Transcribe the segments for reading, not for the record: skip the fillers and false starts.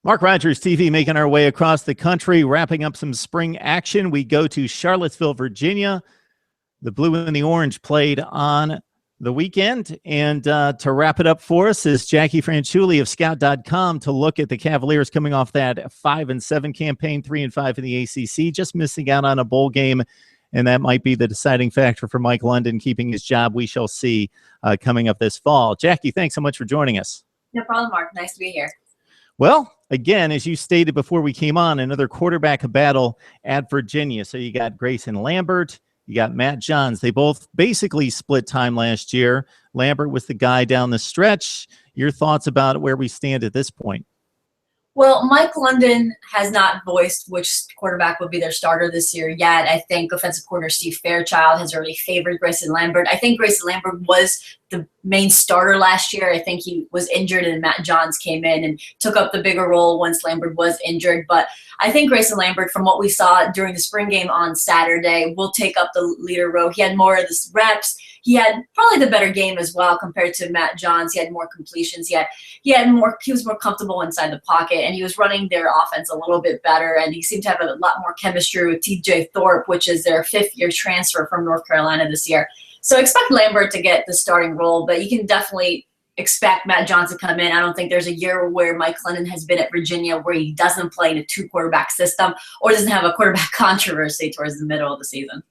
Mark Rogers TV making our way across the country, wrapping up some spring action. We go to Charlottesville, Virginia. The blue and the orange played on the weekend. And to wrap it up for us is Jacquie Franciulli of Scout.com to look at the Cavaliers coming off that 5-7 campaign, 3-5 in the ACC, just missing out on a bowl game. And that might be the deciding factor for Mike London keeping his job. We shall see coming up this fall. Jacquie, thanks so much for joining us. No problem, Mark. Nice to be here. Well, again, as you stated before we came on, another quarterback battle at Virginia. So you got Greyson Lambert, you got Matt Johns. They both basically split time last year. Lambert was the guy down the stretch. Your thoughts about where we stand at this point? Well, Mike London has not voiced which quarterback would be their starter this year yet. I think offensive coordinator Steve Fairchild has already favored Greyson Lambert. I think Greyson Lambert was the main starter last year. I think he was injured and Matt Johns came in and took up the bigger role once Lambert was injured. But I think Greyson Lambert, from what we saw during the spring game on Saturday, will take up the leader role. He had more of the reps. He had probably the better game as well compared to Matt Johns. He had more completions. He was more comfortable inside the pocket, and he was running their offense a little bit better. And he seemed to have a lot more chemistry with TJ Thorpe, which is their fifth-year transfer from North Carolina this year. So expect Lambert to get the starting role, but you can definitely expect Matt Johns to come in. I don't think there's a year where Mike London has been at Virginia where he doesn't play in a two-quarterback system or doesn't have a quarterback controversy towards the middle of the season.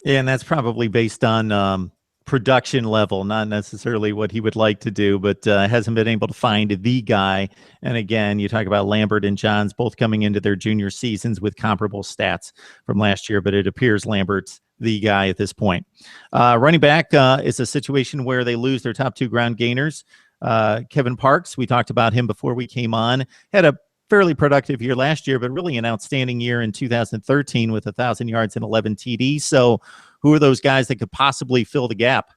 Yeah, and that's probably based on production level, not necessarily what he would like to do, but hasn't been able to find the guy. And again, you talk about Lambert and Johns both coming into their junior seasons with comparable stats from last year, but it appears Lambert's the guy at this point. Running back is a situation where they lose their top two ground gainers. Kevin Parks, we talked about him before we came on, had a fairly productive year last year, but really an outstanding year in 2013 with 1,000 yards and 11 TDs. So who are those guys that could possibly fill the gap?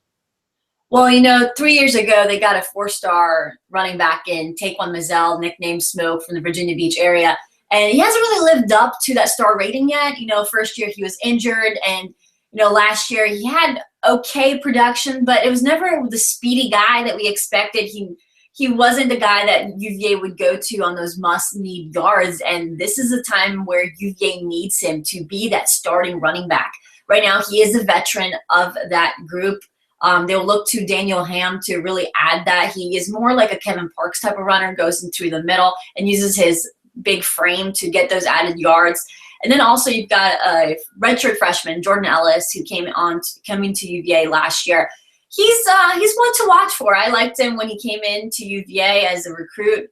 Well, 3 years ago, they got a four-star running back in Taquan Mizell, nicknamed Smoke, from the Virginia Beach area. And he hasn't really lived up to that star rating yet. First year he was injured, and last year he had okay production, but it was never the speedy guy that we expected. He wasn't the guy that UVA would go to on those must-need yards, and this is a time where UVA needs him to be that starting running back. Right now, he is a veteran of that group. They'll look to Daniel Ham to really add that. He is more like a Kevin Parks type of runner, goes into the middle and uses his big frame to get those added yards. And then also you've got a redshirt freshman, Jordan Ellis, who coming to UVA last year. He's one to watch for. I liked him when he came into UVA as a recruit.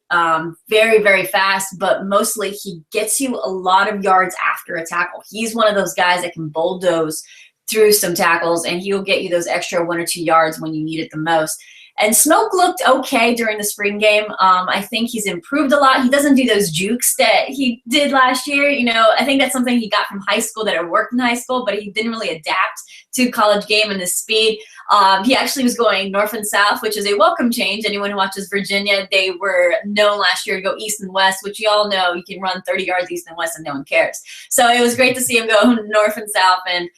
Very, very fast, but mostly he gets you a lot of yards after a tackle. He's one of those guys that can bulldoze through some tackles, and he'll get you those extra 1 or 2 yards when you need it the most. And Smoke looked okay during the spring game. I think he's improved a lot. He doesn't do those jukes that he did last year. I think that's something he got from high school that had worked in high school, but he didn't really adapt to college game and the speed. He actually was going north and south, which is a welcome change. Anyone who watches Virginia, they were known last year to go east and west, which you all know you can run 30 yards east and west and no one cares. So it was great to see him go north and south and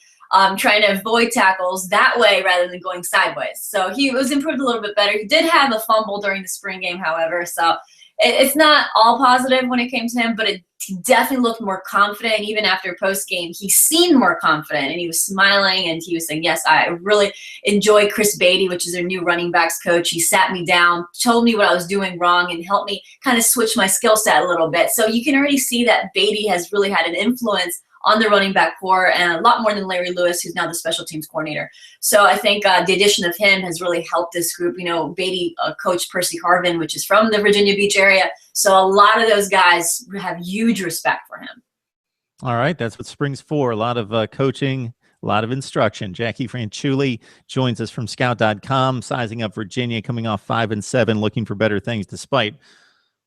trying to avoid tackles that way rather than going sideways. So he was improved a little bit better. He did have a fumble during the spring game, however, so it's not all positive when it came to him, but he definitely looked more confident. Even after post-game, he seemed more confident, and he was smiling, and he was saying, yes, I really enjoy Chris Beatty, which is their new running backs coach. He sat me down, told me what I was doing wrong, and helped me kind of switch my skill set a little bit. So you can already see that Beatty has really had an influence on the running back core, and a lot more than Larry Lewis, who's now the special teams coordinator. So I think the addition of him has really helped this group. Beatty coached Percy Harvin, which is from the Virginia Beach area. So a lot of those guys have huge respect for him. All right, that's what spring's for. A lot of coaching, a lot of instruction. Jacquie Franciulli joins us from Scout.com, sizing up Virginia, coming off 5-7, looking for better things despite,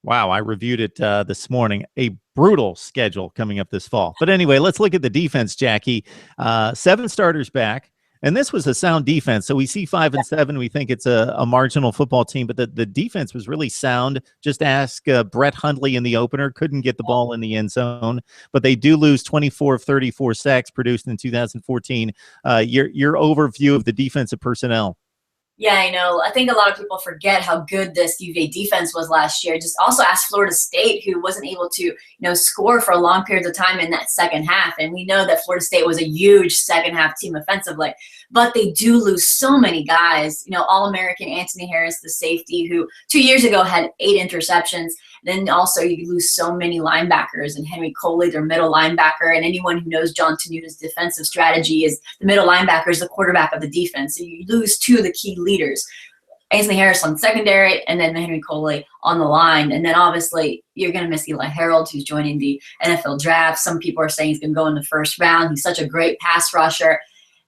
wow, I reviewed it this morning, a brutal schedule coming up this fall. But anyway, let's look at the defense, Jacquie. 7 starters back, and this was a sound defense. So we see 5-7, we think it's a marginal football team, but the defense was really sound. Just ask Brett Hundley in the opener, couldn't get the ball in the end zone, but they do lose 24 of 34 sacks produced in 2014. Your overview of the defensive personnel. Yeah, I know. I think a lot of people forget how good this UVA defense was last year. Just also ask Florida State, who wasn't able to, score for a long period of time in that second half. And we know that Florida State was a huge second half team offensively, but they do lose so many guys. All-American Anthony Harris, the safety, who 2 years ago had 8 interceptions. Then also you lose so many linebackers, and Henry Coley, their middle linebacker, and anyone who knows John Tenuta's defensive strategy is the middle linebacker is the quarterback of the defense. So you lose 2 of the key leaders, Anthony Harris on secondary, and then Henry Coley on the line. And then obviously you're going to miss Eli Harold, who's joining the NFL draft. Some people are saying he's going to go in the first round. He's such a great pass rusher.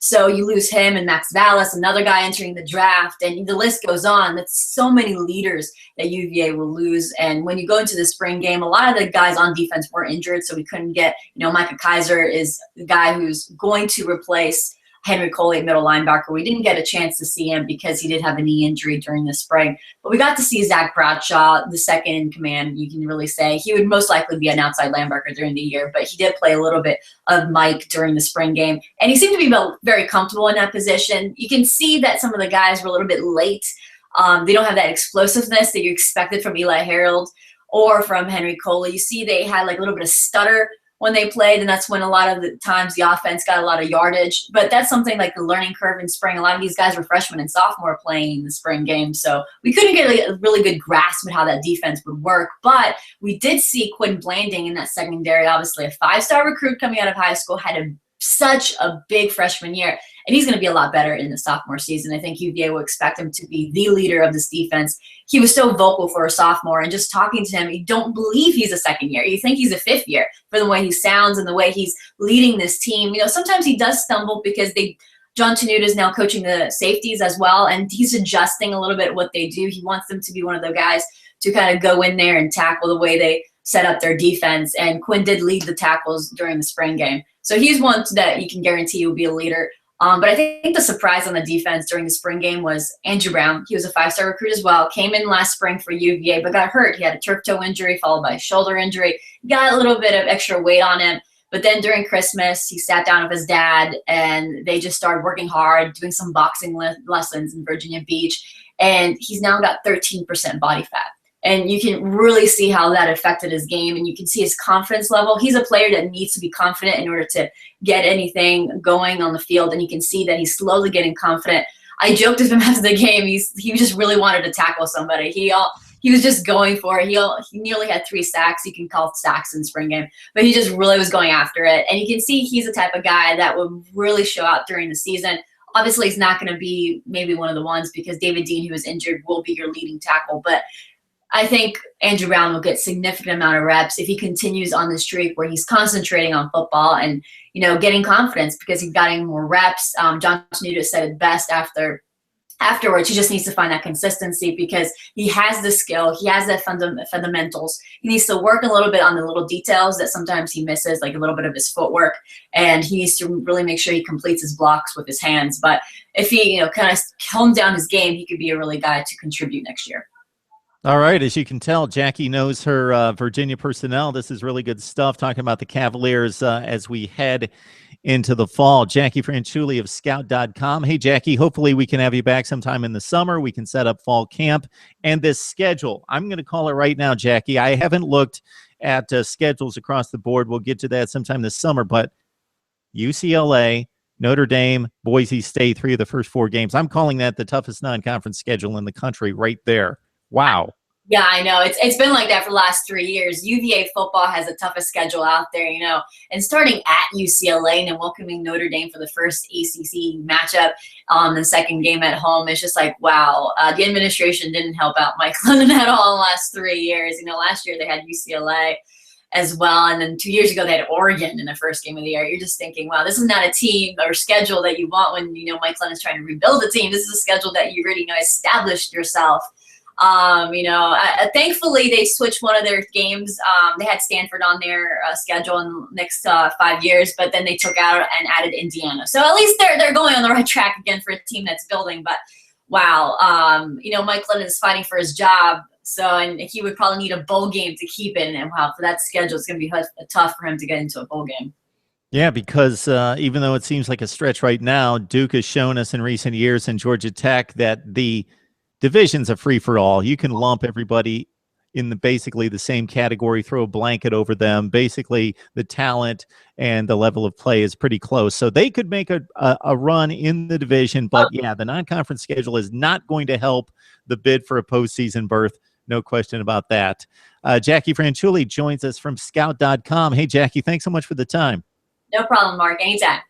So you lose him and Max Vallis, another guy entering the draft, and the list goes on. That's so many leaders that UVA will lose. And when you go into the spring game, a lot of the guys on defense were injured, so we couldn't get, Micah Kaiser is the guy who's going to replace Henry Coley at middle linebacker. We didn't get a chance to see him because he did have a knee injury during the spring. But we got to see Zach Bradshaw, the second in command, you can really say. He would most likely be an outside linebacker during the year, but he did play a little bit of Mike during the spring game. And he seemed to be very comfortable in that position. You can see that some of the guys were a little bit late. They don't have that explosiveness that you expected from Eli Harold or from Henry Coley. You see they had like a little bit of stutter when they played, and that's when a lot of the times the offense got a lot of yardage. But that's something like the learning curve in spring. A lot of these guys were freshmen and sophomore playing the spring game, so we couldn't get a really good grasp of how that defense would work. But we did see Quinn Blanding in that secondary, obviously a 5-star recruit coming out of high school, had such a big freshman year, and he's going to be a lot better in the sophomore season. I think UVA will expect him to be the leader of this defense. He was so vocal for a sophomore, and just talking to him, you don't believe he's a second year. You think he's a fifth year for the way he sounds and the way he's leading this team. Sometimes he does stumble because John Tenuta is now coaching the safeties as well, and he's adjusting a little bit what they do. He wants them to be one of the guys to kind of go in there and tackle the way they set up their defense, and Quinn did lead the tackles during the spring game. So he's one that you can guarantee will be a leader. But I think the surprise on the defense during the spring game was Andrew Brown. He was a 5-star recruit as well, came in last spring for UVA, but got hurt. He had a turf toe injury followed by a shoulder injury. Got a little bit of extra weight on him. But then during Christmas, he sat down with his dad, and they just started working hard, doing some boxing lessons in Virginia Beach. And he's now got 13% body fat. And you can really see how that affected his game, and you can see his confidence level. He's a player that needs to be confident in order to get anything going on the field, and you can see that he's slowly getting confident. I joked with him after the game. He just really wanted to tackle somebody. He was just going for it. He nearly had 3 sacks. You can call it sacks in spring game, but he just really was going after it. And you can see he's the type of guy that would really show out during the season. Obviously, he's not going to be maybe one of the ones because David Dean, who was injured, will be your leading tackle, but I think Andrew Brown will get significant amount of reps if he continues on the streak where he's concentrating on football and, getting confidence because he's getting more reps. John Tenuta said it best afterwards. He just needs to find that consistency because he has the skill. He has that fundamentals. He needs to work a little bit on the little details that sometimes he misses, like a little bit of his footwork, and he needs to really make sure he completes his blocks with his hands. But if he, kind of hones down his game, he could be a really guy to contribute next year. All right. As you can tell, Jackie knows her Virginia personnel. This is really good stuff, talking about the Cavaliers as we head into the fall. Jacquie Franciulli of Scout.com. Hey, Jackie, hopefully we can have you back sometime in the summer. We can set up fall camp and this schedule. I'm going to call it right now, Jackie. I haven't looked at schedules across the board. We'll get to that sometime this summer, but UCLA, Notre Dame, Boise State, 3 of the first 4 games. I'm calling that the toughest non-conference schedule in the country right there. Wow. Yeah, I know. It's been like that for the last 3 years. UVA football has the toughest schedule out there, and starting at UCLA and then welcoming Notre Dame for the first ACC matchup, the second game at home. It's just like, wow. The administration didn't help out Mike Lennon at all in the last 3 years. Last year they had UCLA as well, and then 2 years ago they had Oregon in the first game of the year. You're just thinking, wow, this is not a team or schedule that you want when, Mike Lennon's trying to rebuild a team. This is a schedule that you already established yourself. Thankfully they switched one of their games. They had Stanford on their schedule in the next 5 years, but then they took out and added Indiana. So at least they're going on the right track again for a team that's building. But wow, Mike Lennon is fighting for his job. And he would probably need a bowl game to keep it. And wow, for that schedule, it's going to be tough for him to get into a bowl game. Yeah, because even though it seems like a stretch right now, Duke has shown us in recent years and Georgia Tech that the division's a free for all. You can lump everybody in basically the same category, throw a blanket over them. Basically, the talent and the level of play is pretty close. So they could make a run in the division. But yeah, the non-conference schedule is not going to help the bid for a postseason berth. No question about that. Jacquie Franciulli joins us from scout.com. Hey, Jacquie, thanks so much for the time. No problem, Mark. Anytime.